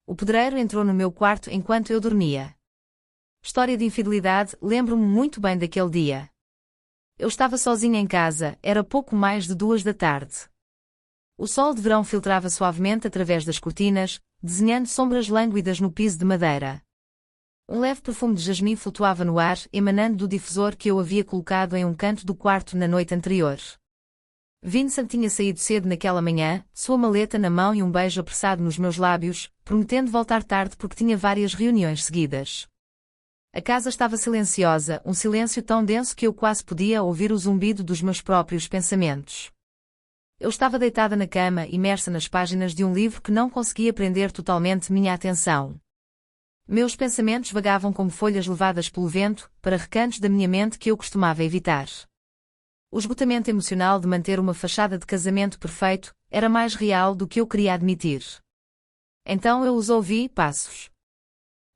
O pedreiro entrou no meu quarto enquanto eu dormia. História de infidelidade, lembro-me muito bem daquele dia. Eu estava sozinha em casa, era pouco mais de 2 da tarde. O sol de verão filtrava suavemente através das cortinas, desenhando sombras lânguidas no piso de madeira. Um leve perfume de jasmim flutuava no ar, emanando do difusor que eu havia colocado em um canto do quarto na noite anterior. Vincent tinha saído cedo naquela manhã, sua maleta na mão e um beijo apressado nos meus lábios, prometendo voltar tarde porque tinha várias reuniões seguidas. A casa estava silenciosa, um silêncio tão denso que eu quase podia ouvir o zumbido dos meus próprios pensamentos. Eu estava deitada na cama, imersa nas páginas de um livro que não conseguia prender totalmente minha atenção. Meus pensamentos vagavam como folhas levadas pelo vento, para recantos da minha mente que eu costumava evitar. O esgotamento emocional de manter uma fachada de casamento perfeito era mais real do que eu queria admitir. Então eu os ouvi, passos.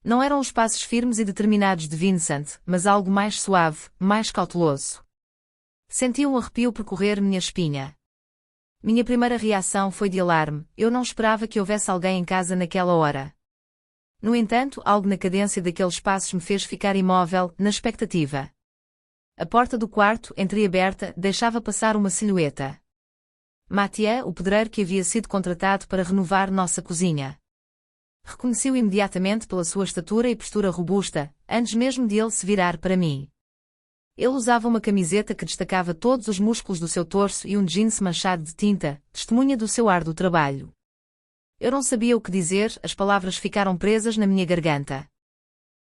Não eram os passos firmes e determinados de Vincent, mas algo mais suave, mais cauteloso. Senti um arrepio percorrer minha espinha. Minha primeira reação foi de alarme, eu não esperava que houvesse alguém em casa naquela hora. No entanto, algo na cadência daqueles passos me fez ficar imóvel, na expectativa. A porta do quarto, entreaberta, deixava passar uma silhueta. Mathieu, o pedreiro que havia sido contratado para renovar nossa cozinha. Reconheci-o imediatamente pela sua estatura e postura robusta, antes mesmo de ele se virar para mim. Ele usava uma camiseta que destacava todos os músculos do seu torso e um jeans manchado de tinta, testemunha do seu árduo trabalho. Eu não sabia o que dizer, as palavras ficaram presas na minha garganta.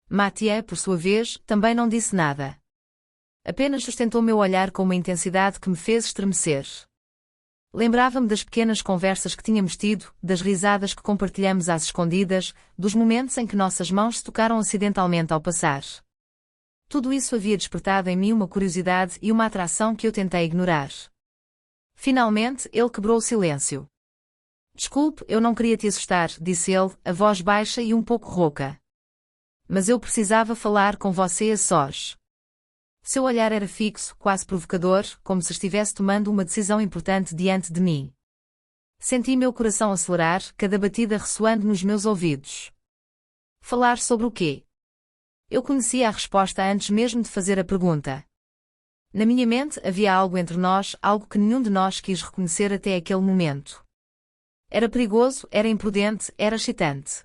Mathieu, por sua vez, também não disse nada. Apenas sustentou meu olhar com uma intensidade que me fez estremecer. Lembrava-me das pequenas conversas que tínhamos tido, das risadas que compartilhamos às escondidas, dos momentos em que nossas mãos se tocaram acidentalmente ao passar. Tudo isso havia despertado em mim uma curiosidade e uma atração que eu tentei ignorar. Finalmente, ele quebrou o silêncio. Desculpe, eu não queria te assustar, disse ele, a voz baixa e um pouco rouca. Mas eu precisava falar com você a sós. Seu olhar era fixo, quase provocador, como se estivesse tomando uma decisão importante diante de mim. Senti meu coração acelerar, cada batida ressoando nos meus ouvidos. Falar sobre o quê? Eu conhecia a resposta antes mesmo de fazer a pergunta. Na minha mente havia algo entre nós, algo que nenhum de nós quis reconhecer até aquele momento. Era perigoso, era imprudente, era excitante.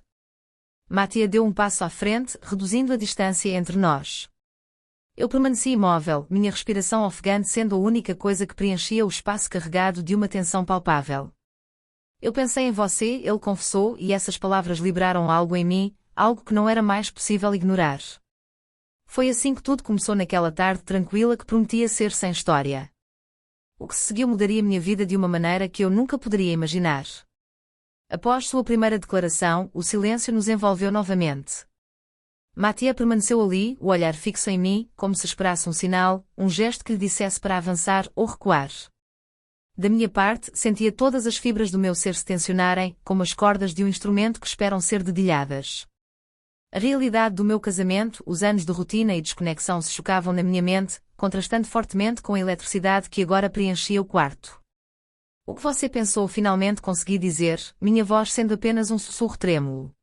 Mathieu deu um passo à frente, reduzindo a distância entre nós. Eu permaneci imóvel, minha respiração ofegante sendo a única coisa que preenchia o espaço carregado de uma tensão palpável. Eu pensei em você, ele confessou, e essas palavras liberaram algo em mim, algo que não era mais possível ignorar. Foi assim que tudo começou naquela tarde tranquila que prometia ser sem história. O que se seguiu mudaria minha vida de uma maneira que eu nunca poderia imaginar. Após sua primeira declaração, o silêncio nos envolveu novamente. Mathieu permaneceu ali, o olhar fixo em mim, como se esperasse um sinal, um gesto que lhe dissesse para avançar ou recuar. Da minha parte, sentia todas as fibras do meu ser se tensionarem, como as cordas de um instrumento que esperam ser dedilhadas. A realidade do meu casamento, os anos de rotina e desconexão se chocavam na minha mente, contrastando fortemente com a eletricidade que agora preenchia o quarto. O que você pensou? Finalmente consegui dizer, minha voz sendo apenas um sussurro trêmulo.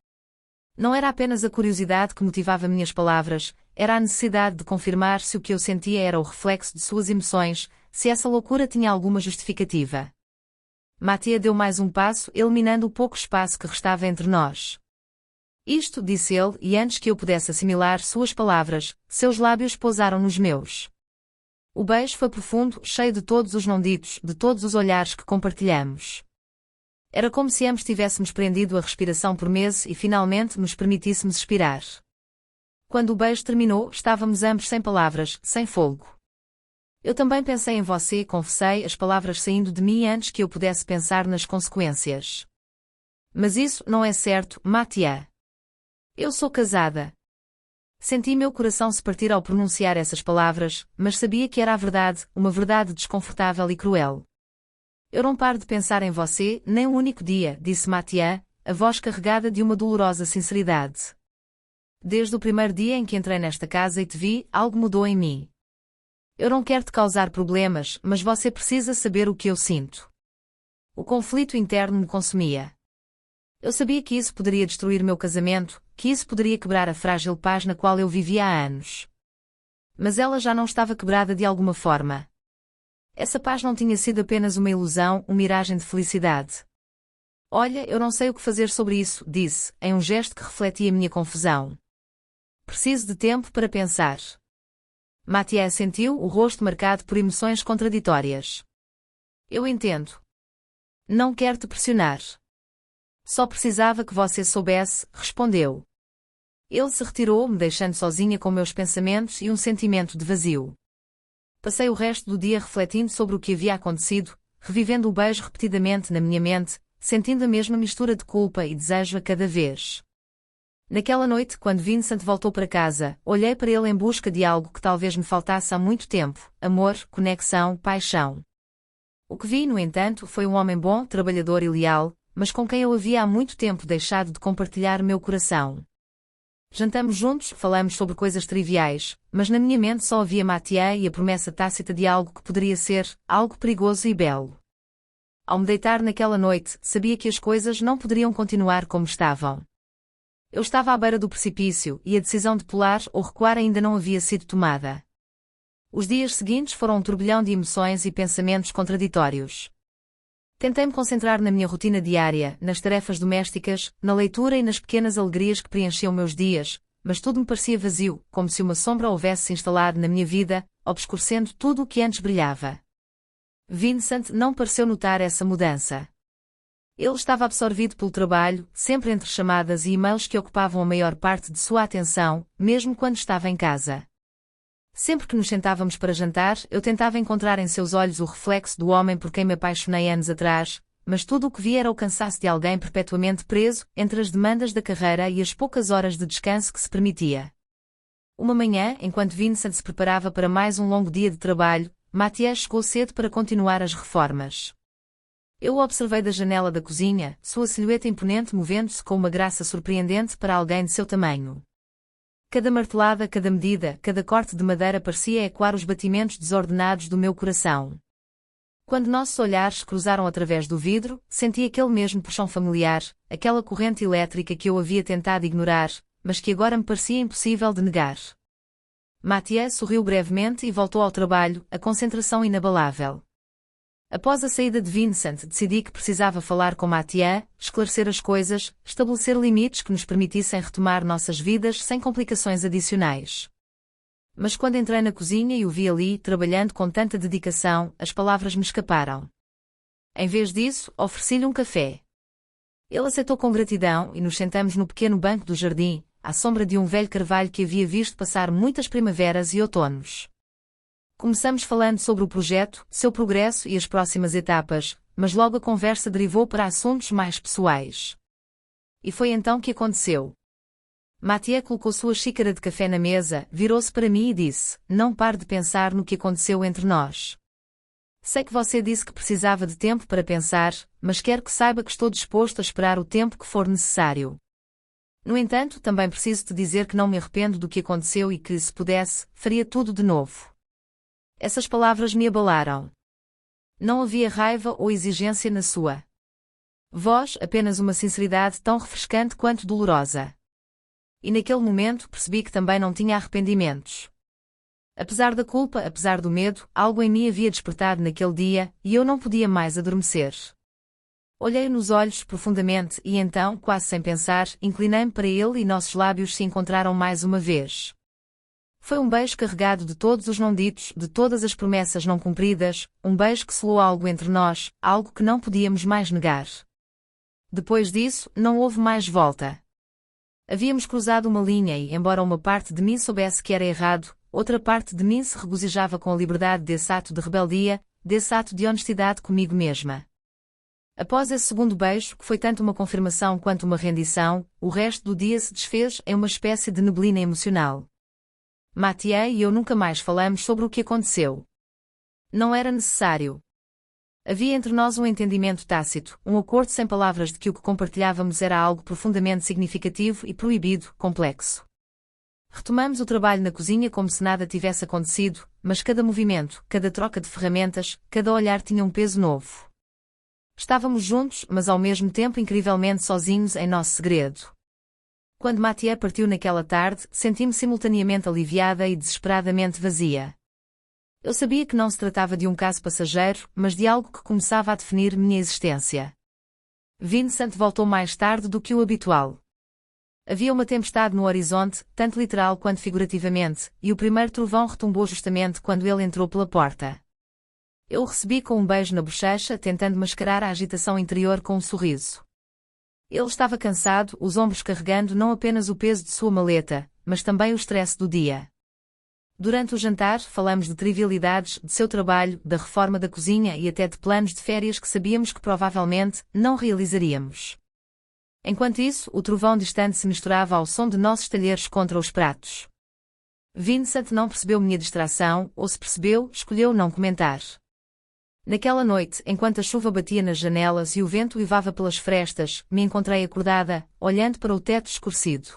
Não era apenas a curiosidade que motivava minhas palavras, era a necessidade de confirmar se o que eu sentia era o reflexo de suas emoções, se essa loucura tinha alguma justificativa. Mathieu deu mais um passo, eliminando o pouco espaço que restava entre nós. Isto, disse ele, e antes que eu pudesse assimilar suas palavras, seus lábios pousaram nos meus. O beijo foi profundo, cheio de todos os não ditos, de todos os olhares que compartilhamos. Era como se ambos tivéssemos prendido a respiração por meses e finalmente nos permitíssemos expirar. Quando o beijo terminou, estávamos ambos sem palavras, sem fôlego. Eu também pensei em você, confessei, as palavras saindo de mim antes que eu pudesse pensar nas consequências. Mas isso não é certo, Mathieu. Eu sou casada. Senti meu coração se partir ao pronunciar essas palavras, mas sabia que era a verdade, uma verdade desconfortável e cruel. Eu não paro de pensar em você, nem um único dia, disse Mathieu, a voz carregada de uma dolorosa sinceridade. Desde o primeiro dia em que entrei nesta casa e te vi, algo mudou em mim. Eu não quero te causar problemas, mas você precisa saber o que eu sinto. O conflito interno me consumia. Eu sabia que isso poderia destruir meu casamento, que isso poderia quebrar a frágil paz na qual eu vivia há anos. Mas ela já não estava quebrada de alguma forma. Essa paz não tinha sido apenas uma ilusão, uma miragem de felicidade. Olha, eu não sei o que fazer sobre isso, disse, em um gesto que refletia minha confusão. Preciso de tempo para pensar. Mathieu sentiu o rosto marcado por emoções contraditórias. Eu entendo. Não quero te pressionar. Só precisava que você soubesse, respondeu. Ele se retirou, me deixando sozinha com meus pensamentos e um sentimento de vazio. Passei o resto do dia refletindo sobre o que havia acontecido, revivendo o beijo repetidamente na minha mente, sentindo a mesma mistura de culpa e desejo a cada vez. Naquela noite, quando Vincent voltou para casa, olhei para ele em busca de algo que talvez me faltasse há muito tempo: amor, conexão, paixão. O que vi, no entanto, foi um homem bom, trabalhador e leal, mas com quem eu havia há muito tempo deixado de compartilhar meu coração. Jantamos juntos, falamos sobre coisas triviais, mas na minha mente só havia Mathieu e a promessa tácita de algo que poderia ser, algo perigoso e belo. Ao me deitar naquela noite, sabia que as coisas não poderiam continuar como estavam. Eu estava à beira do precipício, e a decisão de pular ou recuar ainda não havia sido tomada. Os dias seguintes foram um turbilhão de emoções e pensamentos contraditórios. Tentei me concentrar na minha rotina diária, nas tarefas domésticas, na leitura e nas pequenas alegrias que preenchiam meus dias, mas tudo me parecia vazio, como se uma sombra houvesse se instalado na minha vida, obscurecendo tudo o que antes brilhava. Vincent não pareceu notar essa mudança. Ele estava absorvido pelo trabalho, sempre entre chamadas e e-mails que ocupavam a maior parte de sua atenção, mesmo quando estava em casa. Sempre que nos sentávamos para jantar, eu tentava encontrar em seus olhos o reflexo do homem por quem me apaixonei anos atrás, mas tudo o que via era o cansaço de alguém perpetuamente preso entre as demandas da carreira e as poucas horas de descanso que se permitia. Uma manhã, enquanto Vincent se preparava para mais um longo dia de trabalho, Mathieu chegou cedo para continuar as reformas. Eu o observei da janela da cozinha, sua silhueta imponente movendo-se com uma graça surpreendente para alguém de seu tamanho. Cada martelada, cada medida, cada corte de madeira parecia ecoar os batimentos desordenados do meu coração. Quando nossos olhares cruzaram através do vidro, senti aquele mesmo puxão familiar, aquela corrente elétrica que eu havia tentado ignorar, mas que agora me parecia impossível de negar. Mathieu sorriu brevemente e voltou ao trabalho, a concentração inabalável. Após a saída de Vincent, decidi que precisava falar com Mathieu, esclarecer as coisas, estabelecer limites que nos permitissem retomar nossas vidas sem complicações adicionais. Mas quando entrei na cozinha e o vi ali, trabalhando com tanta dedicação, as palavras me escaparam. Em vez disso, ofereci-lhe um café. Ele aceitou com gratidão e nos sentamos no pequeno banco do jardim, à sombra de um velho carvalho que havia visto passar muitas primaveras e outonos. Começamos falando sobre o projeto, seu progresso e as próximas etapas, mas logo a conversa derivou para assuntos mais pessoais. E foi então que aconteceu. Mathieu colocou sua xícara de café na mesa, virou-se para mim e disse: "Não pare de pensar no que aconteceu entre nós. Sei que você disse que precisava de tempo para pensar, mas quero que saiba que estou disposto a esperar o tempo que for necessário. No entanto, também preciso te dizer que não me arrependo do que aconteceu e que, se pudesse, faria tudo de novo." Essas palavras me abalaram. Não havia raiva ou exigência na sua voz, apenas uma sinceridade tão refrescante quanto dolorosa. E naquele momento percebi que também não tinha arrependimentos. Apesar da culpa, apesar do medo, algo em mim havia despertado naquele dia, e eu não podia mais adormecer. Olhei-o nos olhos profundamente e então, quase sem pensar, inclinei-me para ele e nossos lábios se encontraram mais uma vez. Foi um beijo carregado de todos os não ditos, de todas as promessas não cumpridas, um beijo que selou algo entre nós, algo que não podíamos mais negar. Depois disso, não houve mais volta. Havíamos cruzado uma linha e, embora uma parte de mim soubesse que era errado, outra parte de mim se regozijava com a liberdade desse ato de rebeldia, desse ato de honestidade comigo mesma. Após esse segundo beijo, que foi tanto uma confirmação quanto uma rendição, o resto do dia se desfez em uma espécie de neblina emocional. Mathieu e eu nunca mais falamos sobre o que aconteceu. Não era necessário. Havia entre nós um entendimento tácito, um acordo sem palavras de que o que compartilhávamos era algo profundamente significativo e proibido, complexo. Retomamos o trabalho na cozinha como se nada tivesse acontecido, mas cada movimento, cada troca de ferramentas, cada olhar tinha um peso novo. Estávamos juntos, mas ao mesmo tempo incrivelmente sozinhos em nosso segredo. Quando Mathieu partiu naquela tarde, senti-me simultaneamente aliviada e desesperadamente vazia. Eu sabia que não se tratava de um caso passageiro, mas de algo que começava a definir minha existência. Vincent voltou mais tarde do que o habitual. Havia uma tempestade no horizonte, tanto literal quanto figurativamente, e o primeiro trovão retumbou justamente quando ele entrou pela porta. Eu o recebi com um beijo na bochecha, tentando mascarar a agitação interior com um sorriso. Ele estava cansado, os ombros carregando não apenas o peso de sua maleta, mas também o estresse do dia. Durante o jantar, falamos de trivialidades, de seu trabalho, da reforma da cozinha e até de planos de férias que sabíamos que provavelmente não realizaríamos. Enquanto isso, o trovão distante se misturava ao som de nossos talheres contra os pratos. Vincent não percebeu minha distração, ou se percebeu, escolheu não comentar. Naquela noite, enquanto a chuva batia nas janelas e o vento uivava pelas frestas, me encontrei acordada, olhando para o teto escurecido.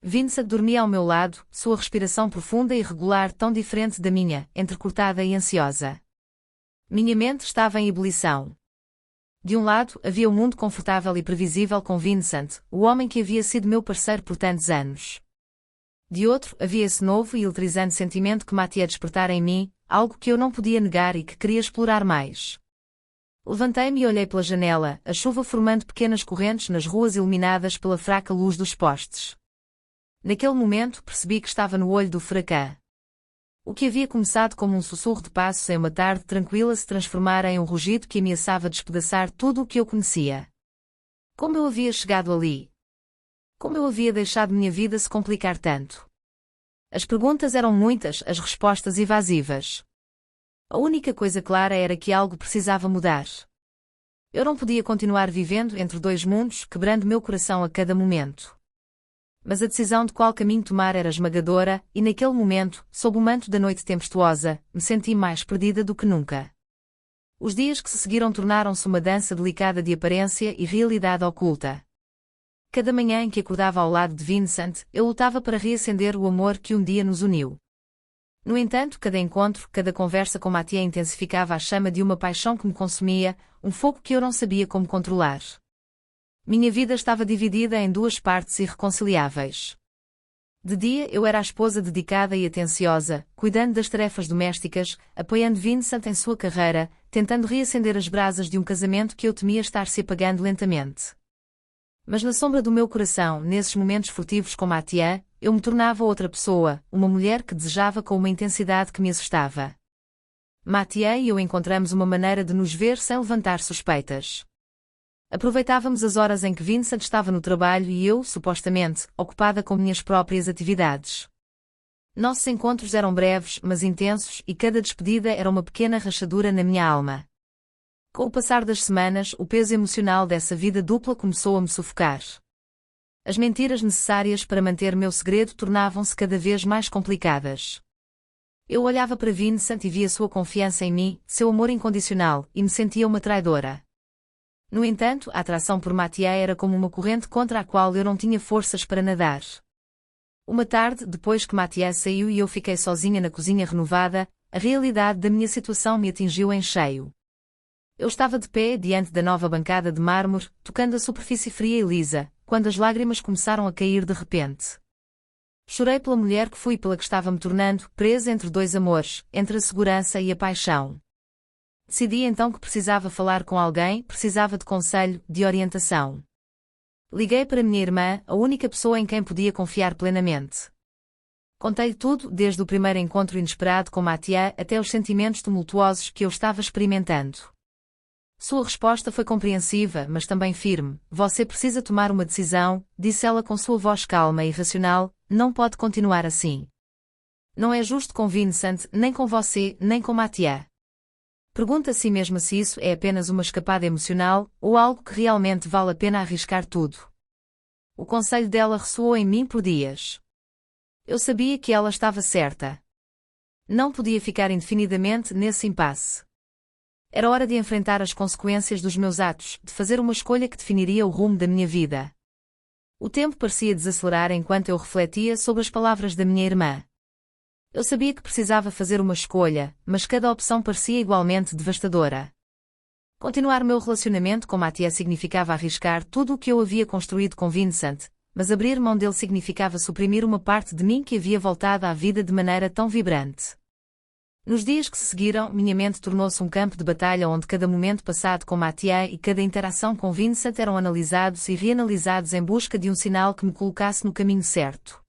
Vincent dormia ao meu lado, sua respiração profunda e regular tão diferente da minha, entrecortada e ansiosa. Minha mente estava em ebulição. De um lado, havia o mundo confortável e previsível com Vincent, o homem que havia sido meu parceiro por tantos anos. De outro, havia esse novo e eletrizante sentimento que Mathieu despertara em mim, algo que eu não podia negar e que queria explorar mais. Levantei-me e olhei pela janela, a chuva formando pequenas correntes nas ruas iluminadas pela fraca luz dos postes. Naquele momento, percebi que estava no olho do furacão. O que havia começado como um sussurro de passos em uma tarde tranquila se transformara em um rugido que ameaçava despedaçar tudo o que eu conhecia. Como eu havia chegado ali? Como eu havia deixado minha vida se complicar tanto? As perguntas eram muitas, as respostas evasivas. A única coisa clara era que algo precisava mudar. Eu não podia continuar vivendo entre dois mundos, quebrando meu coração a cada momento. Mas a decisão de qual caminho tomar era esmagadora, e naquele momento, sob o manto da noite tempestuosa, me senti mais perdida do que nunca. Os dias que se seguiram tornaram-se uma dança delicada de aparência e realidade oculta. Cada manhã em que acordava ao lado de Vincent, eu lutava para reacender o amor que um dia nos uniu. No entanto, cada encontro, cada conversa com Mathieu intensificava a chama de uma paixão que me consumia, um fogo que eu não sabia como controlar. Minha vida estava dividida em duas partes irreconciliáveis. De dia eu era a esposa dedicada e atenciosa, cuidando das tarefas domésticas, apoiando Vincent em sua carreira, tentando reacender as brasas de um casamento que eu temia estar se apagando lentamente. Mas na sombra do meu coração, nesses momentos furtivos com Mathieu, eu me tornava outra pessoa, uma mulher que desejava com uma intensidade que me assustava. Mathieu e eu encontramos uma maneira de nos ver sem levantar suspeitas. Aproveitávamos as horas em que Vincent estava no trabalho e eu, supostamente, ocupada com minhas próprias atividades. Nossos encontros eram breves, mas intensos, e cada despedida era uma pequena rachadura na minha alma. Com o passar das semanas, o peso emocional dessa vida dupla começou a me sufocar. As mentiras necessárias para manter meu segredo tornavam-se cada vez mais complicadas. Eu olhava para Vincent e via sua confiança em mim, seu amor incondicional, e me sentia uma traidora. No entanto, a atração por Mathieu era como uma corrente contra a qual eu não tinha forças para nadar. Uma tarde, depois que Mathieu saiu e eu fiquei sozinha na cozinha renovada, a realidade da minha situação me atingiu em cheio. Eu estava de pé diante da nova bancada de mármore, tocando a superfície fria e lisa, quando as lágrimas começaram a cair de repente. Chorei pela mulher que fui e pela que estava me tornando, presa entre dois amores, entre a segurança e a paixão. Decidi então que precisava falar com alguém, precisava de conselho, de orientação. Liguei para minha irmã, a única pessoa em quem podia confiar plenamente. Contei-lhe tudo, desde o primeiro encontro inesperado com Mathieu até os sentimentos tumultuosos que eu estava experimentando. Sua resposta foi compreensiva, mas também firme. Você precisa tomar uma decisão, disse ela com sua voz calma e racional, não pode continuar assim. Não é justo com Vincent, nem com você, nem com Mathieu. Pergunta a si mesma se isso é apenas uma escapada emocional, ou algo que realmente vale a pena arriscar tudo. O conselho dela ressoou em mim por dias. Eu sabia que ela estava certa. Não podia ficar indefinidamente nesse impasse. Era hora de enfrentar as consequências dos meus atos, de fazer uma escolha que definiria o rumo da minha vida. O tempo parecia desacelerar enquanto eu refletia sobre as palavras da minha irmã. Eu sabia que precisava fazer uma escolha, mas cada opção parecia igualmente devastadora. Continuar meu relacionamento com Mathieu significava arriscar tudo o que eu havia construído com Vincent, mas abrir mão dele significava suprimir uma parte de mim que havia voltado à vida de maneira tão vibrante. Nos dias que se seguiram, minha mente tornou-se um campo de batalha onde cada momento passado com Mathieu e cada interação com Vincent eram analisados e reanalisados em busca de um sinal que me colocasse no caminho certo.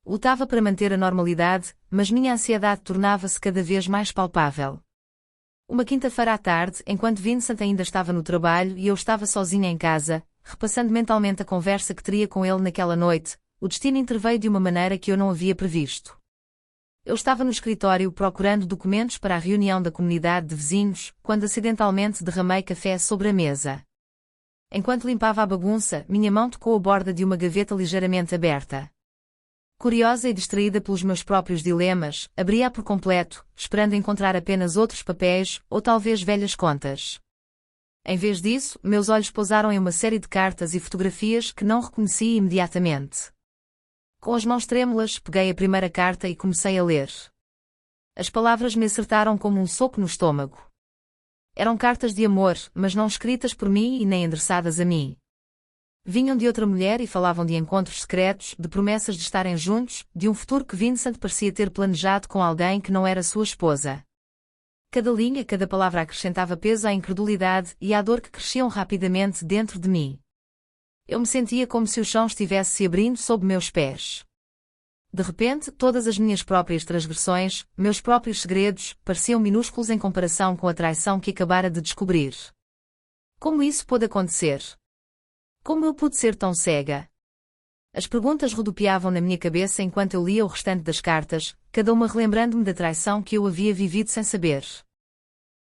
Lutava para manter a normalidade, mas minha ansiedade tornava-se cada vez mais palpável. Uma quinta-feira à tarde, enquanto Vincent ainda estava no trabalho e eu estava sozinha em casa, repassando mentalmente a conversa que teria com ele naquela noite, o destino interveio de uma maneira que eu não havia previsto. Eu estava no escritório procurando documentos para a reunião da comunidade de vizinhos, quando acidentalmente derramei café sobre a mesa. Enquanto limpava a bagunça, minha mão tocou a borda de uma gaveta ligeiramente aberta. Curiosa e distraída pelos meus próprios dilemas, abri-a por completo, esperando encontrar apenas outros papéis, ou talvez velhas contas. Em vez disso, meus olhos pousaram em uma série de cartas e fotografias que não reconheci imediatamente. Com as mãos trêmulas, peguei a primeira carta e comecei a ler. As palavras me acertaram como um soco no estômago. Eram cartas de amor, mas não escritas por mim e nem endereçadas a mim. Vinham de outra mulher e falavam de encontros secretos, de promessas de estarem juntos, de um futuro que Vincent parecia ter planejado com alguém que não era sua esposa. Cada linha, cada palavra acrescentava peso à incredulidade e à dor que cresciam rapidamente dentro de mim. Eu me sentia como se o chão estivesse se abrindo sob meus pés. De repente, todas as minhas próprias transgressões, meus próprios segredos, pareciam minúsculos em comparação com a traição que acabara de descobrir. Como isso pôde acontecer? Como eu pude ser tão cega? As perguntas rodopiavam na minha cabeça enquanto eu lia o restante das cartas, cada uma relembrando-me da traição que eu havia vivido sem saber.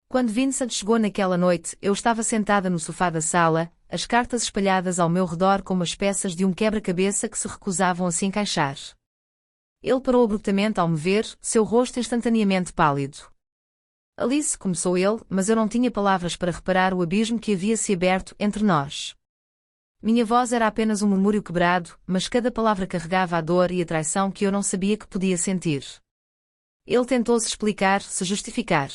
Quando Vincent chegou naquela noite, eu estava sentada no sofá da sala, as cartas espalhadas ao meu redor como as peças de um quebra-cabeça que se recusavam a se encaixar. Ele parou abruptamente ao me ver, seu rosto instantaneamente pálido. Alice, começou ele, mas eu não tinha palavras para reparar o abismo que havia se aberto entre nós. Minha voz era apenas um murmúrio quebrado, mas cada palavra carregava a dor e a traição que eu não sabia que podia sentir. Ele tentou se explicar, se justificar.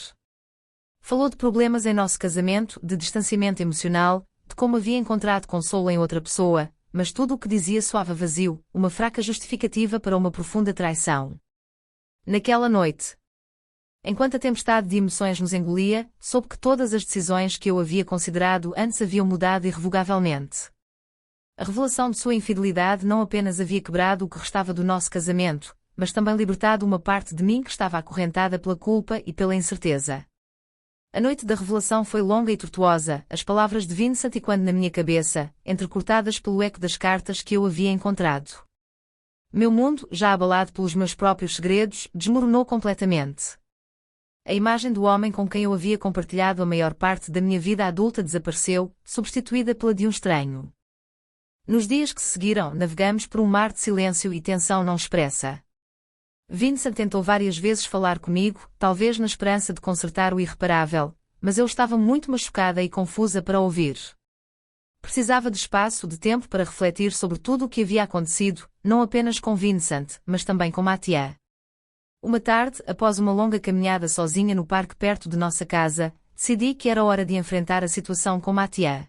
Falou de problemas em nosso casamento, de distanciamento emocional, de como havia encontrado consolo em outra pessoa, mas tudo o que dizia soava vazio, uma fraca justificativa para uma profunda traição. Naquela noite, enquanto a tempestade de emoções nos engolia, soube que todas as decisões que eu havia considerado antes haviam mudado irrevogavelmente. A revelação de sua infidelidade não apenas havia quebrado o que restava do nosso casamento, mas também libertado uma parte de mim que estava acorrentada pela culpa e pela incerteza. A noite da revelação foi longa e tortuosa, as palavras de Vincent ecoando na minha cabeça, entrecortadas pelo eco das cartas que eu havia encontrado. Meu mundo, já abalado pelos meus próprios segredos, desmoronou completamente. A imagem do homem com quem eu havia compartilhado a maior parte da minha vida adulta desapareceu, substituída pela de um estranho. Nos dias que se seguiram, navegamos por um mar de silêncio e tensão não expressa. Vincent tentou várias vezes falar comigo, talvez na esperança de consertar o irreparável, mas eu estava muito machucada e confusa para ouvir. Precisava de espaço, de tempo para refletir sobre tudo o que havia acontecido, não apenas com Vincent, mas também com Mathieu. Uma tarde, após uma longa caminhada sozinha no parque perto de nossa casa, decidi que era hora de enfrentar a situação com Mathieu.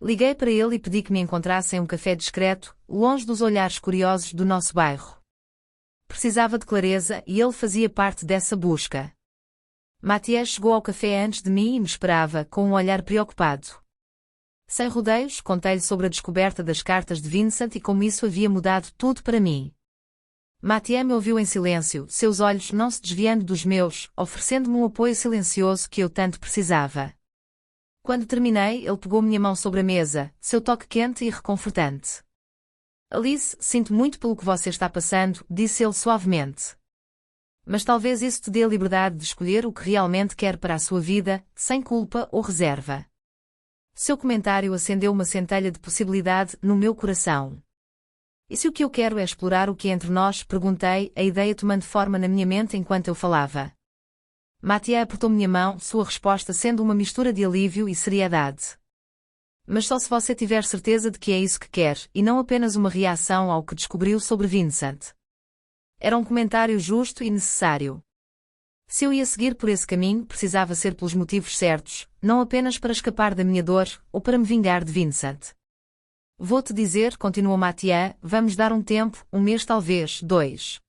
Liguei para ele e pedi que me encontrasse em um café discreto, longe dos olhares curiosos do nosso bairro. Precisava de clareza e ele fazia parte dessa busca. Mathieu chegou ao café antes de mim e me esperava, com um olhar preocupado. Sem rodeios, contei-lhe sobre a descoberta das cartas de Vincent e como isso havia mudado tudo para mim. Mathieu me ouviu em silêncio, seus olhos não se desviando dos meus, oferecendo-me um apoio silencioso que eu tanto precisava. Quando terminei, ele pegou minha mão sobre a mesa, seu toque quente e reconfortante. Alice, sinto muito pelo que você está passando, disse ele suavemente. Mas talvez isso te dê a liberdade de escolher o que realmente quer para a sua vida, sem culpa ou reserva. Seu comentário acendeu uma centelha de possibilidade no meu coração. E se o que eu quero é explorar o que é entre nós? Perguntei, a ideia tomando forma na minha mente enquanto eu falava. Mathieu apertou minha mão, sua resposta sendo uma mistura de alívio e seriedade. Mas só se você tiver certeza de que é isso que quer, e não apenas uma reação ao que descobriu sobre Vincent. Era um comentário justo e necessário. Se eu ia seguir por esse caminho, precisava ser pelos motivos certos, não apenas para escapar da minha dor, ou para me vingar de Vincent. Vou-te dizer, continuou Mathieu, vamos dar um tempo, um mês talvez, 2.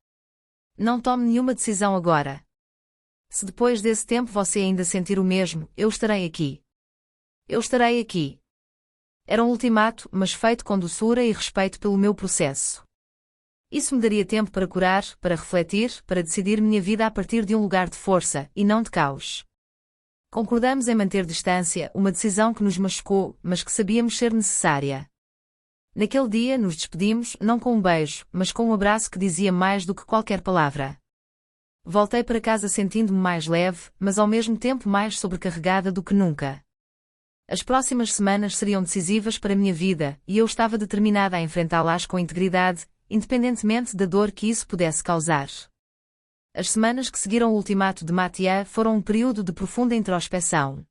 Não tome nenhuma decisão agora. Se depois desse tempo você ainda sentir o mesmo, eu estarei aqui. Eu estarei aqui. Era um ultimato, mas feito com doçura e respeito pelo meu processo. Isso me daria tempo para curar, para refletir, para decidir minha vida a partir de um lugar de força, e não de caos. Concordamos em manter distância, uma decisão que nos machucou, mas que sabíamos ser necessária. Naquele dia nos despedimos, não com um beijo, mas com um abraço que dizia mais do que qualquer palavra. Voltei para casa sentindo-me mais leve, mas ao mesmo tempo mais sobrecarregada do que nunca. As próximas semanas seriam decisivas para a minha vida, e eu estava determinada a enfrentá-las com integridade, independentemente da dor que isso pudesse causar. As semanas que seguiram o ultimato de Mathieu foram um período de profunda introspeção.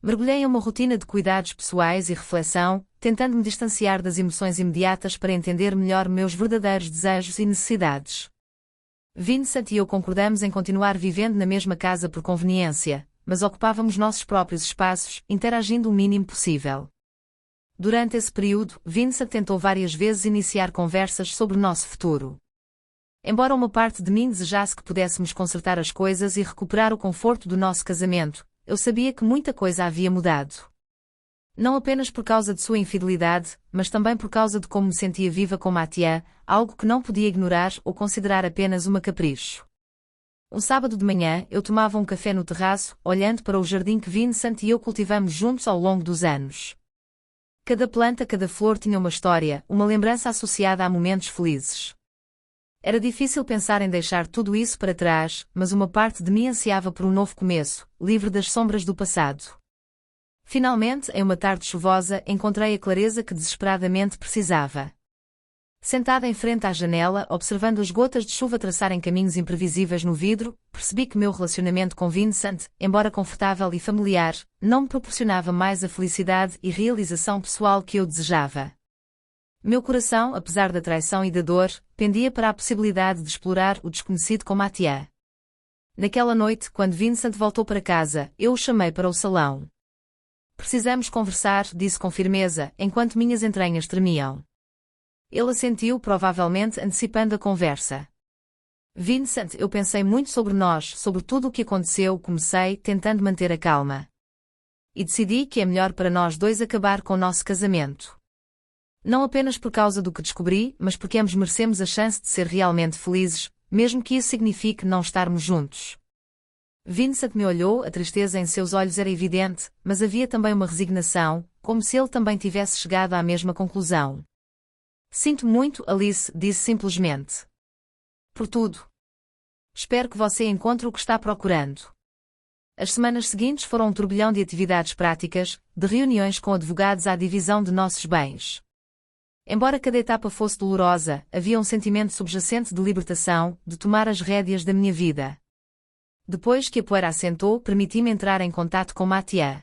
Mergulhei em uma rotina de cuidados pessoais e reflexão, tentando me distanciar das emoções imediatas para entender melhor meus verdadeiros desejos e necessidades. Vincent e eu concordamos em continuar vivendo na mesma casa por conveniência, mas ocupávamos nossos próprios espaços, interagindo o mínimo possível. Durante esse período, Vincent tentou várias vezes iniciar conversas sobre o nosso futuro. Embora uma parte de mim desejasse que pudéssemos consertar as coisas e recuperar o conforto do nosso casamento, eu sabia que muita coisa havia mudado. Não apenas por causa de sua infidelidade, mas também por causa de como me sentia viva com Mathieu, algo que não podia ignorar ou considerar apenas uma capricho. Um sábado de manhã, eu tomava um café no terraço, olhando para o jardim que Vincent e eu cultivamos juntos ao longo dos anos. Cada planta, cada flor tinha uma história, uma lembrança associada a momentos felizes. Era difícil pensar em deixar tudo isso para trás, mas uma parte de mim ansiava por um novo começo, livre das sombras do passado. Finalmente, em uma tarde chuvosa, encontrei a clareza que desesperadamente precisava. Sentada em frente à janela, observando as gotas de chuva traçarem caminhos imprevisíveis no vidro, percebi que meu relacionamento com Vincent, embora confortável e familiar, não me proporcionava mais a felicidade e realização pessoal que eu desejava. Meu coração, apesar da traição e da dor, pendia para a possibilidade de explorar o desconhecido com Mathieu. Naquela noite, quando Vincent voltou para casa, eu o chamei para o salão. Precisamos conversar, disse com firmeza, enquanto minhas entranhas tremiam. Ele assentiu, provavelmente antecipando a conversa. Vincent, eu pensei muito sobre nós, sobre tudo o que aconteceu, comecei, tentando manter a calma. E decidi que é melhor para nós dois acabar com o nosso casamento. Não apenas por causa do que descobri, mas porque ambos merecemos a chance de ser realmente felizes, mesmo que isso signifique não estarmos juntos. Vincent me olhou, a tristeza em seus olhos era evidente, mas havia também uma resignação, como se ele também tivesse chegado à mesma conclusão. Sinto muito, Alice, disse simplesmente. Por tudo. Espero que você encontre o que está procurando. As semanas seguintes foram um turbilhão de atividades práticas, de reuniões com advogados à divisão de nossos bens. Embora cada etapa fosse dolorosa, havia um sentimento subjacente de libertação, de tomar as rédeas da minha vida. Depois que a poeira assentou, permiti-me entrar em contato com Mathieu.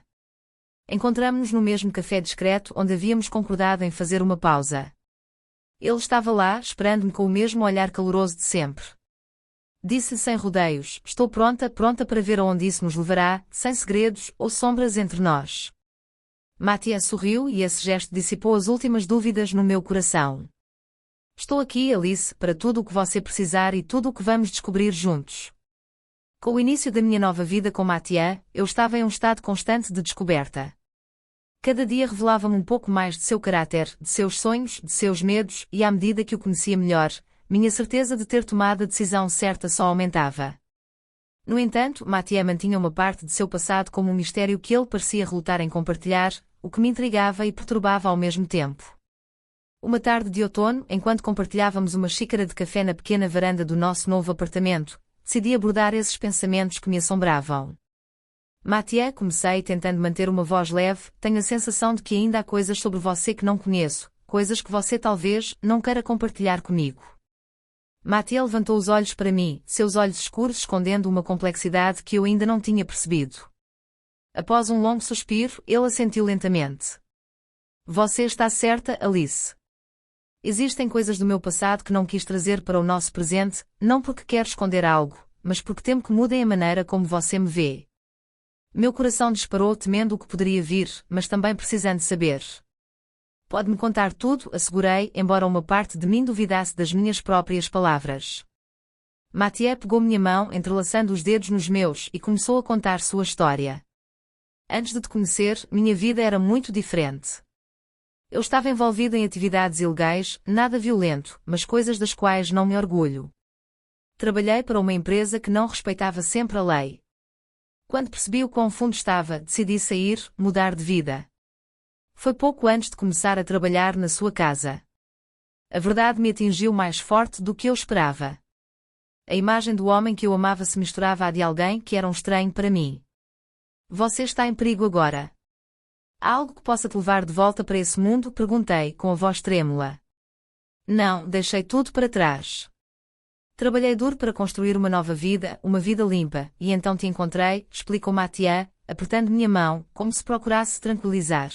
Encontramo-nos no mesmo café discreto onde havíamos concordado em fazer uma pausa. Ele estava lá, esperando-me com o mesmo olhar caloroso de sempre. Disse-lhe sem rodeios, estou pronta para ver aonde isso nos levará, sem segredos ou sombras entre nós. Mathieu sorriu e esse gesto dissipou as últimas dúvidas no meu coração. Estou aqui, Alice, para tudo o que você precisar e tudo o que vamos descobrir juntos. Com o início da minha nova vida com Mathieu, eu estava em um estado constante de descoberta. Cada dia revelava-me um pouco mais de seu caráter, de seus sonhos, de seus medos, e à medida que o conhecia melhor, minha certeza de ter tomado a decisão certa só aumentava. No entanto, Mathieu mantinha uma parte de seu passado como um mistério que ele parecia relutar em compartilhar, o que me intrigava e perturbava ao mesmo tempo. Uma tarde de outono, enquanto compartilhávamos uma xícara de café na pequena varanda do nosso novo apartamento, decidi abordar esses pensamentos que me assombravam. Mathieu, comecei tentando manter uma voz leve, tenho a sensação de que ainda há coisas sobre você que não conheço, coisas que você talvez não queira compartilhar comigo. Mathieu levantou os olhos para mim, seus olhos escuros escondendo uma complexidade que eu ainda não tinha percebido. Após um longo suspiro, ele assentiu lentamente. Você está certa, Alice. Existem coisas do meu passado que não quis trazer para o nosso presente, não porque quero esconder algo, mas porque temo que mudem a maneira como você me vê. Meu coração disparou temendo o que poderia vir, mas também precisando saber. Pode-me contar tudo, assegurei, embora uma parte de mim duvidasse das minhas próprias palavras. Mathieu pegou minha mão, entrelaçando os dedos nos meus, e começou a contar sua história. Antes de te conhecer, minha vida era muito diferente. Eu estava envolvido em atividades ilegais, nada violento, mas coisas das quais não me orgulho. Trabalhei para uma empresa que não respeitava sempre a lei. Quando percebi o quão fundo estava, decidi sair, mudar de vida. Foi pouco antes de começar a trabalhar na sua casa. A verdade me atingiu mais forte do que eu esperava. A imagem do homem que eu amava se misturava à de alguém que era um estranho para mim. Você está em perigo agora. Há algo que possa te levar de volta para esse mundo? Perguntei, com a voz trêmula. Não, deixei tudo para trás. Trabalhei duro para construir uma nova vida, uma vida limpa, e então te encontrei, explicou Mathieu, apertando minha mão, como se procurasse tranquilizar.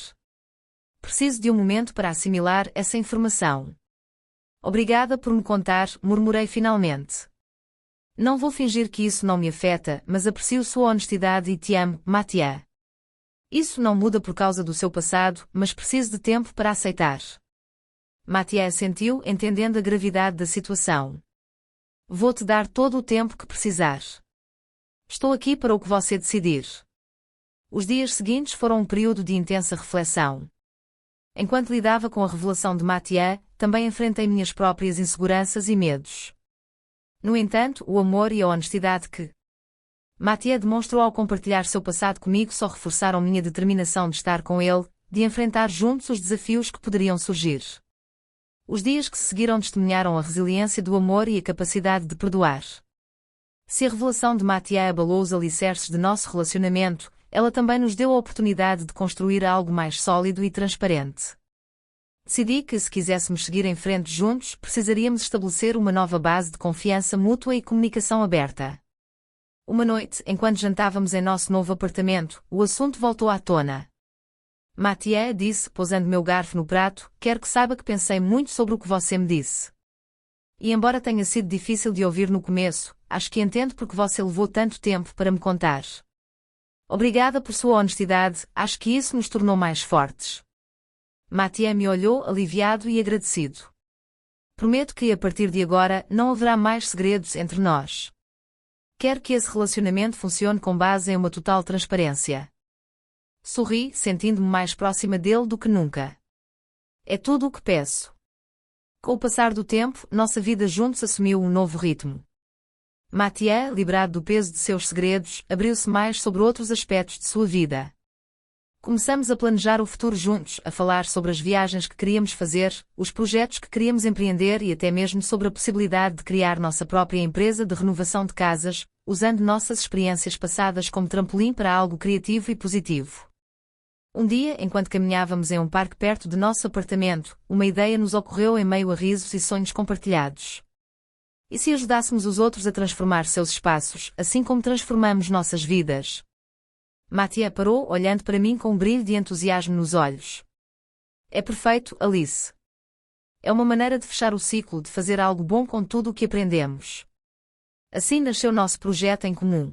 Preciso de um momento para assimilar essa informação. Obrigada por me contar, murmurei finalmente. Não vou fingir que isso não me afeta, mas aprecio sua honestidade e te amo, Mathieu. Isso não muda por causa do seu passado, mas preciso de tempo para aceitar. Mathieu assentiu, entendendo a gravidade da situação. Vou-te dar todo o tempo que precisar. Estou aqui para o que você decidir. Os dias seguintes foram um período de intensa reflexão. Enquanto lidava com a revelação de Mathieu, também enfrentei minhas próprias inseguranças e medos. No entanto, o amor e a honestidade que Mathieu demonstrou ao compartilhar seu passado comigo só reforçaram minha determinação de estar com ele, de enfrentar juntos os desafios que poderiam surgir. Os dias que se seguiram testemunharam a resiliência do amor e a capacidade de perdoar. Se a revelação de Mathieu abalou os alicerces de nosso relacionamento, ela também nos deu a oportunidade de construir algo mais sólido e transparente. Decidi que, se quiséssemos seguir em frente juntos, precisaríamos estabelecer uma nova base de confiança mútua e comunicação aberta. Uma noite, enquanto jantávamos em nosso novo apartamento, o assunto voltou à tona. Mathieu disse, pousando meu garfo no prato, quero que saiba que pensei muito sobre o que você me disse. E embora tenha sido difícil de ouvir no começo, acho que entendo porque você levou tanto tempo para me contar. Obrigada por sua honestidade, acho que isso nos tornou mais fortes. Mathieu me olhou aliviado e agradecido. Prometo que a partir de agora não haverá mais segredos entre nós. Quero que esse relacionamento funcione com base em uma total transparência. Sorri, sentindo-me mais próxima dele do que nunca. É tudo o que peço. Com o passar do tempo, nossa vida juntos assumiu um novo ritmo. Mathieu, liberado do peso de seus segredos, abriu-se mais sobre outros aspectos de sua vida. Começamos a planejar o futuro juntos, a falar sobre as viagens que queríamos fazer, os projetos que queríamos empreender e até mesmo sobre a possibilidade de criar nossa própria empresa de renovação de casas, usando nossas experiências passadas como trampolim para algo criativo e positivo. Um dia, enquanto caminhávamos em um parque perto de nosso apartamento, uma ideia nos ocorreu em meio a risos e sonhos compartilhados. E se ajudássemos os outros a transformar seus espaços, assim como transformamos nossas vidas? Mathieu parou, olhando para mim com um brilho de entusiasmo nos olhos. É perfeito, Alice. É uma maneira de fechar o ciclo, de fazer algo bom com tudo o que aprendemos. Assim nasceu nosso projeto em comum.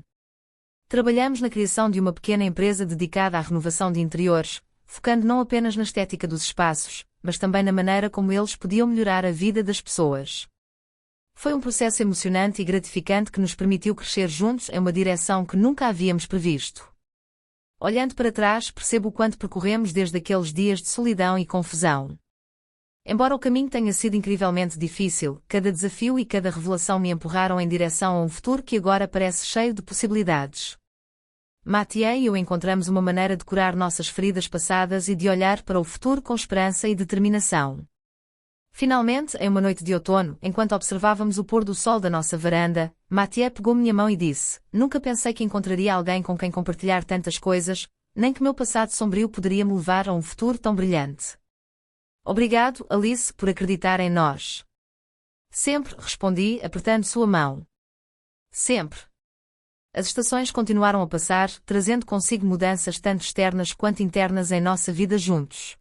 Trabalhamos na criação de uma pequena empresa dedicada à renovação de interiores, focando não apenas na estética dos espaços, mas também na maneira como eles podiam melhorar a vida das pessoas. Foi um processo emocionante e gratificante que nos permitiu crescer juntos em uma direção que nunca havíamos previsto. Olhando para trás, percebo o quanto percorremos desde aqueles dias de solidão e confusão. Embora o caminho tenha sido incrivelmente difícil, cada desafio e cada revelação me empurraram em direção a um futuro que agora parece cheio de possibilidades. Mathieu e eu encontramos uma maneira de curar nossas feridas passadas e de olhar para o futuro com esperança e determinação. Finalmente, em uma noite de outono, enquanto observávamos o pôr do sol da nossa varanda, Mathieu pegou minha mão e disse: nunca pensei que encontraria alguém com quem compartilhar tantas coisas, nem que meu passado sombrio poderia me levar a um futuro tão brilhante. Obrigado, Alice, por acreditar em nós. Sempre, respondi, apertando sua mão. Sempre. As estações continuaram a passar, trazendo consigo mudanças tanto externas quanto internas em nossa vida juntos.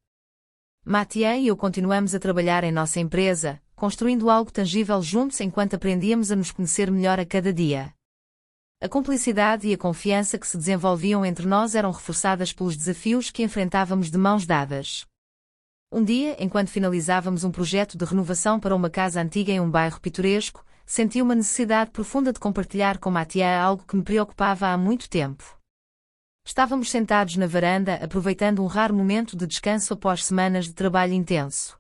Mathieu e eu continuamos a trabalhar em nossa empresa, construindo algo tangível juntos enquanto aprendíamos a nos conhecer melhor a cada dia. A cumplicidade e a confiança que se desenvolviam entre nós eram reforçadas pelos desafios que enfrentávamos de mãos dadas. Um dia, enquanto finalizávamos um projeto de renovação para uma casa antiga em um bairro pitoresco, senti uma necessidade profunda de compartilhar com Mathieu algo que me preocupava há muito tempo. Estávamos sentados na varanda aproveitando um raro momento de descanso após semanas de trabalho intenso.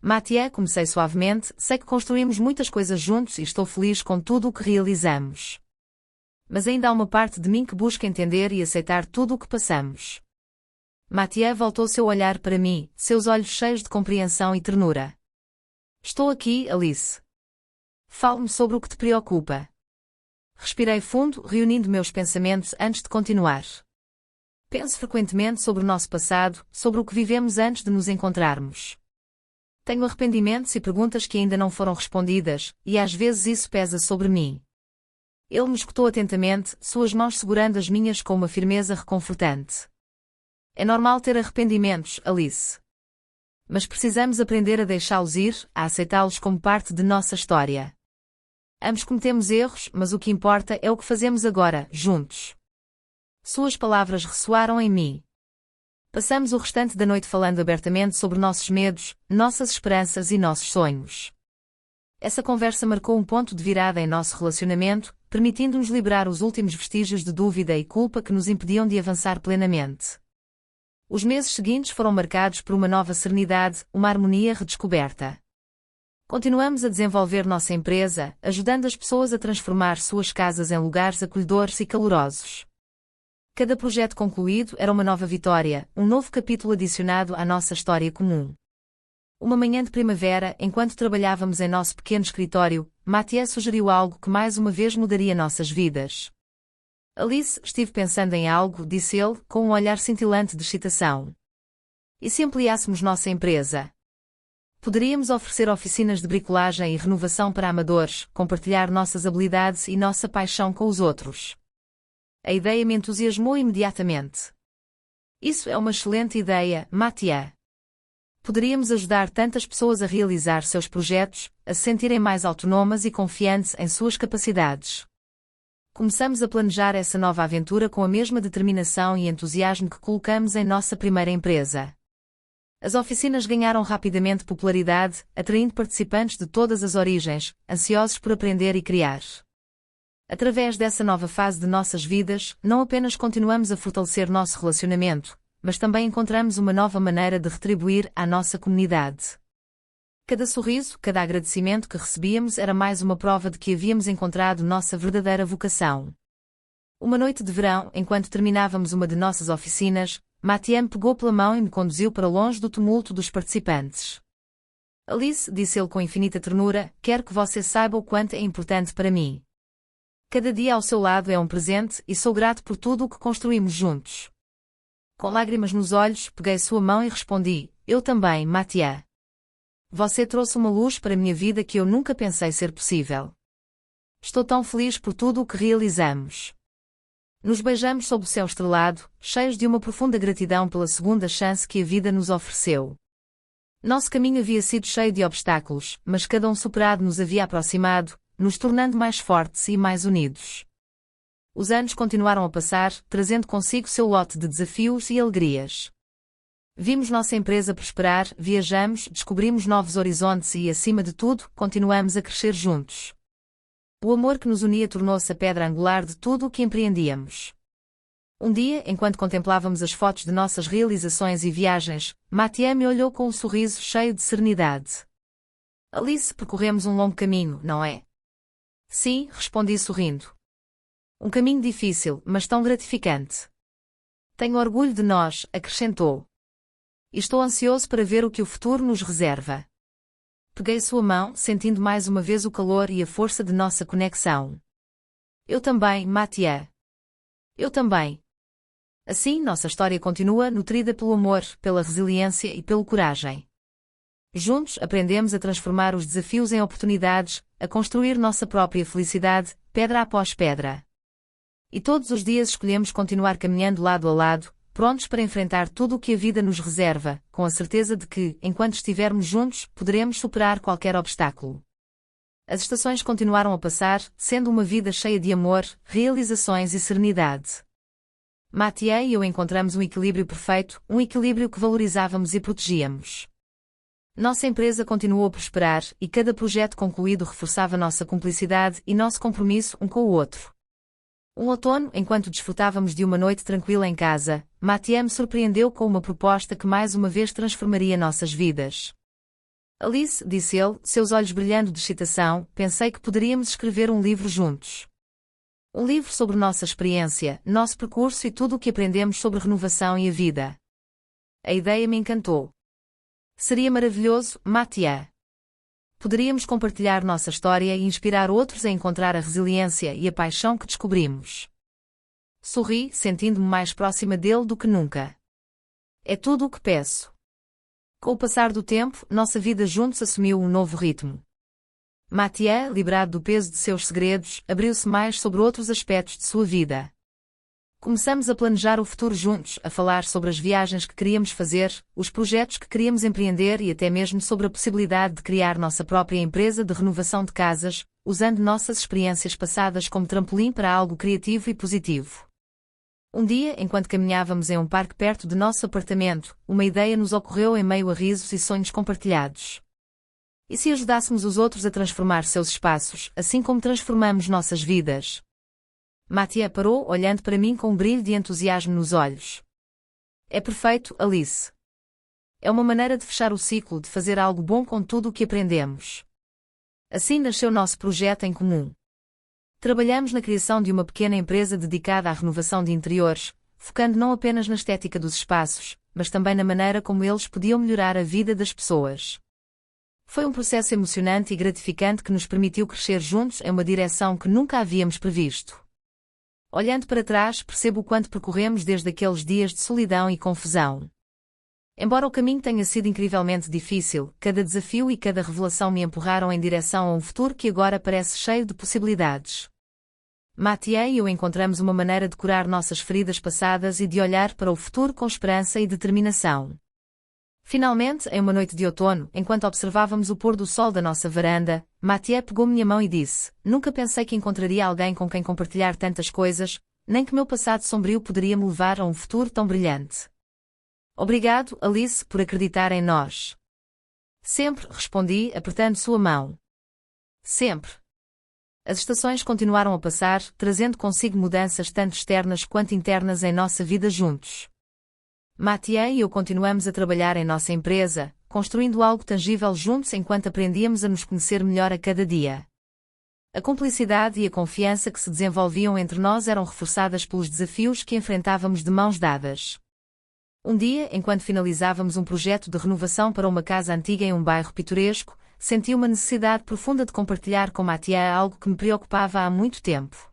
Mathieu, comecei suavemente, sei que construímos muitas coisas juntos e estou feliz com tudo o que realizamos. Mas ainda há uma parte de mim que busca entender e aceitar tudo o que passamos. Mathieu voltou seu olhar para mim, seus olhos cheios de compreensão e ternura. Estou aqui, Alice. Fale-me sobre o que te preocupa. Respirei fundo, reunindo meus pensamentos antes de continuar. Penso frequentemente sobre o nosso passado, sobre o que vivemos antes de nos encontrarmos. Tenho arrependimentos e perguntas que ainda não foram respondidas, e às vezes isso pesa sobre mim. Ele me escutou atentamente, suas mãos segurando as minhas com uma firmeza reconfortante. É normal ter arrependimentos, Alice. Mas precisamos aprender a deixá-los ir, a aceitá-los como parte de nossa história. Ambos cometemos erros, mas o que importa é o que fazemos agora, juntos. Suas palavras ressoaram em mim. Passamos o restante da noite falando abertamente sobre nossos medos, nossas esperanças e nossos sonhos. Essa conversa marcou um ponto de virada em nosso relacionamento, permitindo-nos liberar os últimos vestígios de dúvida e culpa que nos impediam de avançar plenamente. Os meses seguintes foram marcados por uma nova serenidade, uma harmonia redescoberta. Continuamos a desenvolver nossa empresa, ajudando as pessoas a transformar suas casas em lugares acolhedores e calorosos. Cada projeto concluído era uma nova vitória, um novo capítulo adicionado à nossa história comum. Uma manhã de primavera, enquanto trabalhávamos em nosso pequeno escritório, Mathieu sugeriu algo que mais uma vez mudaria nossas vidas. Alice, estive pensando em algo, disse ele, com um olhar cintilante de excitação. E se ampliássemos nossa empresa? Poderíamos oferecer oficinas de bricolagem e renovação para amadores, compartilhar nossas habilidades e nossa paixão com os outros. A ideia me entusiasmou imediatamente. Isso é uma excelente ideia, Mathieu. Poderíamos ajudar tantas pessoas a realizar seus projetos, a se sentirem mais autónomas e confiantes em suas capacidades. Começamos a planejar essa nova aventura com a mesma determinação e entusiasmo que colocamos em nossa primeira empresa. As oficinas ganharam rapidamente popularidade, atraindo participantes de todas as origens, ansiosos por aprender e criar. Através dessa nova fase de nossas vidas, não apenas continuamos a fortalecer nosso relacionamento, mas também encontramos uma nova maneira de retribuir à nossa comunidade. Cada sorriso, cada agradecimento que recebíamos era mais uma prova de que havíamos encontrado nossa verdadeira vocação. Uma noite de verão, enquanto terminávamos uma de nossas oficinas, Mathieu me pegou pela mão e me conduziu para longe do tumulto dos participantes. Alice, disse ele com infinita ternura, quero que você saiba o quanto é importante para mim. Cada dia ao seu lado é um presente e sou grato por tudo o que construímos juntos. Com lágrimas nos olhos, peguei sua mão e respondi, eu também, Mathieu. Você trouxe uma luz para a minha vida que eu nunca pensei ser possível. Estou tão feliz por tudo o que realizamos. Nos beijamos sob o céu estrelado, cheios de uma profunda gratidão pela segunda chance que a vida nos ofereceu. Nosso caminho havia sido cheio de obstáculos, mas cada um superado nos havia aproximado, nos tornando mais fortes e mais unidos. Os anos continuaram a passar, trazendo consigo seu lote de desafios e alegrias. Vimos nossa empresa prosperar, viajamos, descobrimos novos horizontes e, acima de tudo, continuamos a crescer juntos. O amor que nos unia tornou-se a pedra angular de tudo o que empreendíamos. Um dia, enquanto contemplávamos as fotos de nossas realizações e viagens, Mathieu me olhou com um sorriso cheio de serenidade. Alice, percorremos um longo caminho, não é? Sim, respondi sorrindo. Um caminho difícil, mas tão gratificante. Tenho orgulho de nós, acrescentou. E estou ansioso para ver o que o futuro nos reserva. Peguei sua mão, sentindo mais uma vez o calor e a força de nossa conexão. Eu também, Mathieu. Eu também. Assim, nossa história continua nutrida pelo amor, pela resiliência e pela coragem. Juntos, aprendemos a transformar os desafios em oportunidades, a construir nossa própria felicidade, pedra após pedra. E todos os dias escolhemos continuar caminhando lado a lado, prontos para enfrentar tudo o que a vida nos reserva, com a certeza de que, enquanto estivermos juntos, poderemos superar qualquer obstáculo. As estações continuaram a passar, sendo uma vida cheia de amor, realizações e serenidade. Mathieu e eu encontramos um equilíbrio perfeito, um equilíbrio que valorizávamos e protegíamos. Nossa empresa continuou a prosperar, e cada projeto concluído reforçava nossa cumplicidade e nosso compromisso um com o outro. Um outono, enquanto desfrutávamos de uma noite tranquila em casa, Mathieu me surpreendeu com uma proposta que mais uma vez transformaria nossas vidas. Alice, disse ele, seus olhos brilhando de excitação, pensei que poderíamos escrever um livro juntos. Um livro sobre nossa experiência, nosso percurso e tudo o que aprendemos sobre renovação e a vida. A ideia me encantou. Seria maravilhoso, Mathieu. Poderíamos compartilhar nossa história e inspirar outros a encontrar a resiliência e a paixão que descobrimos. Sorri, sentindo-me mais próxima dele do que nunca. É tudo o que peço. Com o passar do tempo, nossa vida juntos assumiu um novo ritmo. Mathieu, liberado do peso de seus segredos, abriu-se mais sobre outros aspectos de sua vida. Começamos a planejar o futuro juntos, a falar sobre as viagens que queríamos fazer, os projetos que queríamos empreender e até mesmo sobre a possibilidade de criar nossa própria empresa de renovação de casas, usando nossas experiências passadas como trampolim para algo criativo e positivo. Um dia, enquanto caminhávamos em um parque perto de nosso apartamento, uma ideia nos ocorreu em meio a risos e sonhos compartilhados. E se ajudássemos os outros a transformar seus espaços, assim como transformamos nossas vidas? Mathieu parou, olhando para mim com um brilho de entusiasmo nos olhos. É perfeito, Alice. É uma maneira de fechar o ciclo, de fazer algo bom com tudo o que aprendemos. Assim nasceu nosso projeto em comum. Trabalhamos na criação de uma pequena empresa dedicada à renovação de interiores, focando não apenas na estética dos espaços, mas também na maneira como eles podiam melhorar a vida das pessoas. Foi um processo emocionante e gratificante que nos permitiu crescer juntos em uma direção que nunca havíamos previsto. Olhando para trás, percebo o quanto percorremos desde aqueles dias de solidão e confusão. Embora o caminho tenha sido incrivelmente difícil, cada desafio e cada revelação me empurraram em direção a um futuro que agora parece cheio de possibilidades. Mathieu e eu encontramos uma maneira de curar nossas feridas passadas e de olhar para o futuro com esperança e determinação. Finalmente, em uma noite de outono, enquanto observávamos o pôr do sol da nossa varanda, Mathieu pegou minha mão e disse: "Nunca pensei que encontraria alguém com quem compartilhar tantas coisas, nem que meu passado sombrio poderia me levar a um futuro tão brilhante." "Obrigado, Alice, por acreditar em nós." "Sempre", respondi, apertando sua mão. "Sempre." As estações continuaram a passar, trazendo consigo mudanças tanto externas quanto internas em nossa vida juntos. Mathieu e eu continuamos a trabalhar em nossa empresa, construindo algo tangível juntos enquanto aprendíamos a nos conhecer melhor a cada dia. A cumplicidade e a confiança que se desenvolviam entre nós eram reforçadas pelos desafios que enfrentávamos de mãos dadas. Um dia, enquanto finalizávamos um projeto de renovação para uma casa antiga em um bairro pitoresco, senti uma necessidade profunda de compartilhar com Mathieu algo que me preocupava há muito tempo.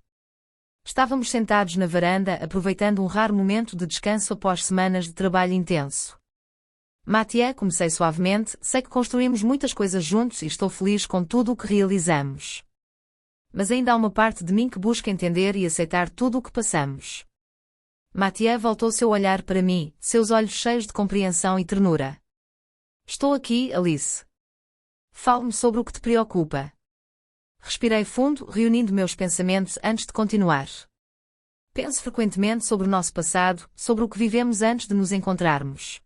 Estávamos sentados na varanda aproveitando um raro momento de descanso após semanas de trabalho intenso. "Mathieu", comecei suavemente, "sei que construímos muitas coisas juntos e estou feliz com tudo o que realizamos. Mas ainda há uma parte de mim que busca entender e aceitar tudo o que passamos." Mathieu voltou seu olhar para mim, seus olhos cheios de compreensão e ternura. "Estou aqui, Alice. Fale-me sobre o que te preocupa." Respirei fundo, reunindo meus pensamentos antes de continuar. "Penso frequentemente sobre o nosso passado, sobre o que vivemos antes de nos encontrarmos.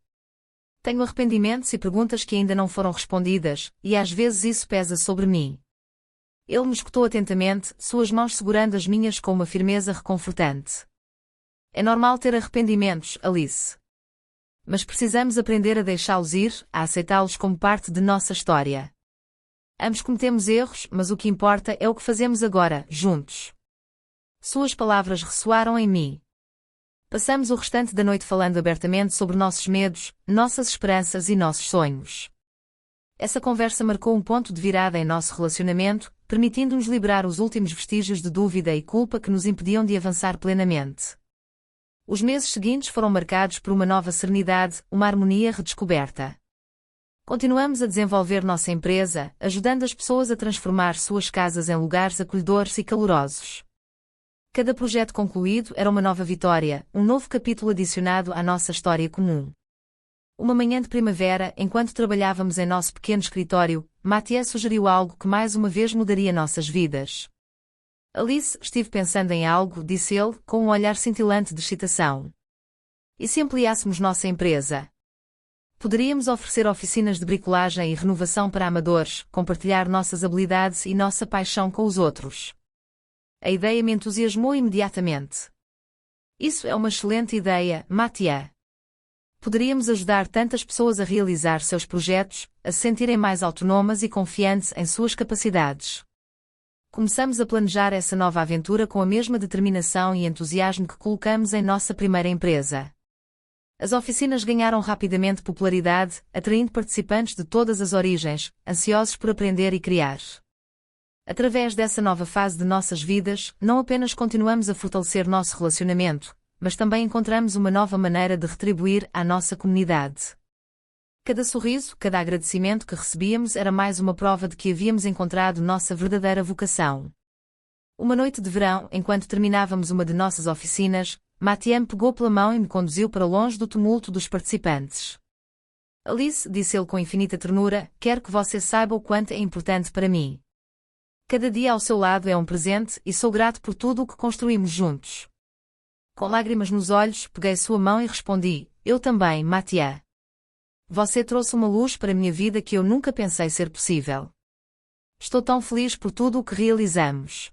Tenho arrependimentos e perguntas que ainda não foram respondidas, e às vezes isso pesa sobre mim." Ele me escutou atentamente, suas mãos segurando as minhas com uma firmeza reconfortante. "É normal ter arrependimentos, Alice. Mas precisamos aprender a deixá-los ir, a aceitá-los como parte de nossa história. Ambos cometemos erros, mas o que importa é o que fazemos agora, juntos." Suas palavras ressoaram em mim. Passamos o restante da noite falando abertamente sobre nossos medos, nossas esperanças e nossos sonhos. Essa conversa marcou um ponto de virada em nosso relacionamento, permitindo-nos liberar os últimos vestígios de dúvida e culpa que nos impediam de avançar plenamente. Os meses seguintes foram marcados por uma nova serenidade, uma harmonia redescoberta. Continuamos a desenvolver nossa empresa, ajudando as pessoas a transformar suas casas em lugares acolhedores e calorosos. Cada projeto concluído era uma nova vitória, um novo capítulo adicionado à nossa história comum. Uma manhã de primavera, enquanto trabalhávamos em nosso pequeno escritório, Mathieu sugeriu algo que mais uma vez mudaria nossas vidas. Alice, estive pensando em algo, disse ele, com um olhar cintilante de excitação. E se ampliássemos nossa empresa? Poderíamos oferecer oficinas de bricolagem e renovação para amadores, compartilhar nossas habilidades e nossa paixão com os outros. A ideia me entusiasmou imediatamente. Isso é uma excelente ideia, Mathieu. Poderíamos ajudar tantas pessoas a realizar seus projetos, a se sentirem mais autónomas e confiantes em suas capacidades. Começamos a planejar essa nova aventura com a mesma determinação e entusiasmo que colocamos em nossa primeira empresa. As oficinas ganharam rapidamente popularidade, atraindo participantes de todas as origens, ansiosos por aprender e criar. Através dessa nova fase de nossas vidas, não apenas continuamos a fortalecer nosso relacionamento, mas também encontramos uma nova maneira de retribuir à nossa comunidade. Cada sorriso, cada agradecimento que recebíamos era mais uma prova de que havíamos encontrado nossa verdadeira vocação. Uma noite de verão, enquanto terminávamos uma de nossas oficinas, Mathieu me pegou pela mão e me conduziu para longe do tumulto dos participantes. Alice, disse ele com infinita ternura, quero que você saiba o quanto é importante para mim. Cada dia ao seu lado é um presente e sou grato por tudo o que construímos juntos. Com lágrimas nos olhos, peguei sua mão e respondi, eu também, Mathieu. Você trouxe uma luz para a minha vida que eu nunca pensei ser possível. Estou tão feliz por tudo o que realizamos.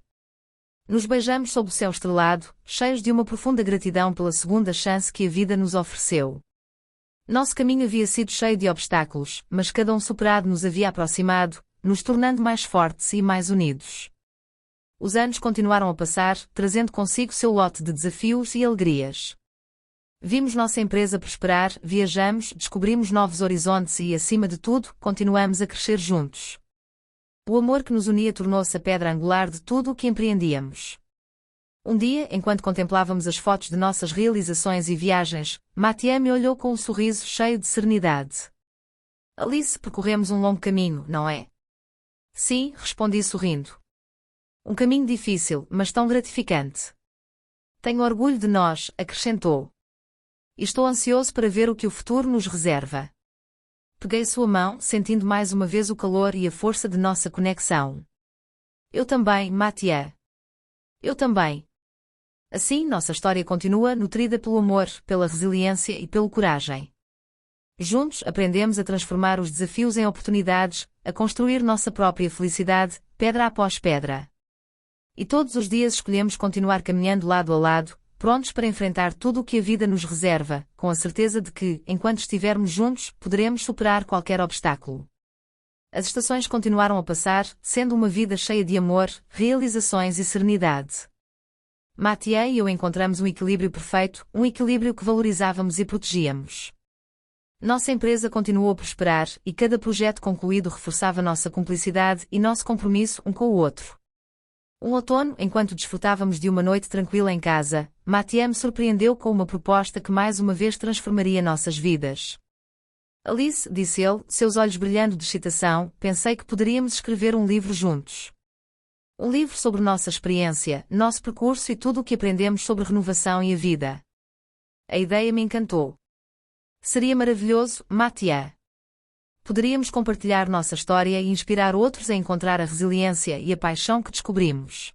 Nos beijamos sob o céu estrelado, cheios de uma profunda gratidão pela segunda chance que a vida nos ofereceu. Nosso caminho havia sido cheio de obstáculos, mas cada um superado nos havia aproximado, nos tornando mais fortes e mais unidos. Os anos continuaram a passar, trazendo consigo seu lote de desafios e alegrias. Vimos nossa empresa prosperar, viajamos, descobrimos novos horizontes e, acima de tudo, continuamos a crescer juntos. O amor que nos unia tornou-se a pedra angular de tudo o que empreendíamos. Um dia, enquanto contemplávamos as fotos de nossas realizações e viagens, Mathieu me olhou com um sorriso cheio de serenidade. Alice, percorremos um longo caminho, não é? Sim, respondi sorrindo. Um caminho difícil, mas tão gratificante. Tenho orgulho de nós, acrescentou. E estou ansioso para ver o que o futuro nos reserva. Peguei sua mão, sentindo mais uma vez o calor e a força de nossa conexão. Eu também, Mathieu. Eu também. Assim, nossa história continua nutrida pelo amor, pela resiliência e pela coragem. Juntos, aprendemos a transformar os desafios em oportunidades, a construir nossa própria felicidade, pedra após pedra. E todos os dias escolhemos continuar caminhando lado a lado, prontos para enfrentar tudo o que a vida nos reserva, com a certeza de que, enquanto estivermos juntos, poderemos superar qualquer obstáculo. As estações continuaram a passar, sendo uma vida cheia de amor, realizações e serenidade. Mathieu e eu encontramos um equilíbrio perfeito, um equilíbrio que valorizávamos e protegíamos. Nossa empresa continuou a prosperar, e cada projeto concluído reforçava nossa cumplicidade e nosso compromisso um com o outro. Um outono, enquanto desfrutávamos de uma noite tranquila em casa, Mathieu me surpreendeu com uma proposta que mais uma vez transformaria nossas vidas. Alice, disse ele, seus olhos brilhando de excitação, pensei que poderíamos escrever um livro juntos. Um livro sobre nossa experiência, nosso percurso e tudo o que aprendemos sobre renovação e a vida. A ideia me encantou. Seria maravilhoso, Mathieu. Poderíamos compartilhar nossa história e inspirar outros a encontrar a resiliência e a paixão que descobrimos.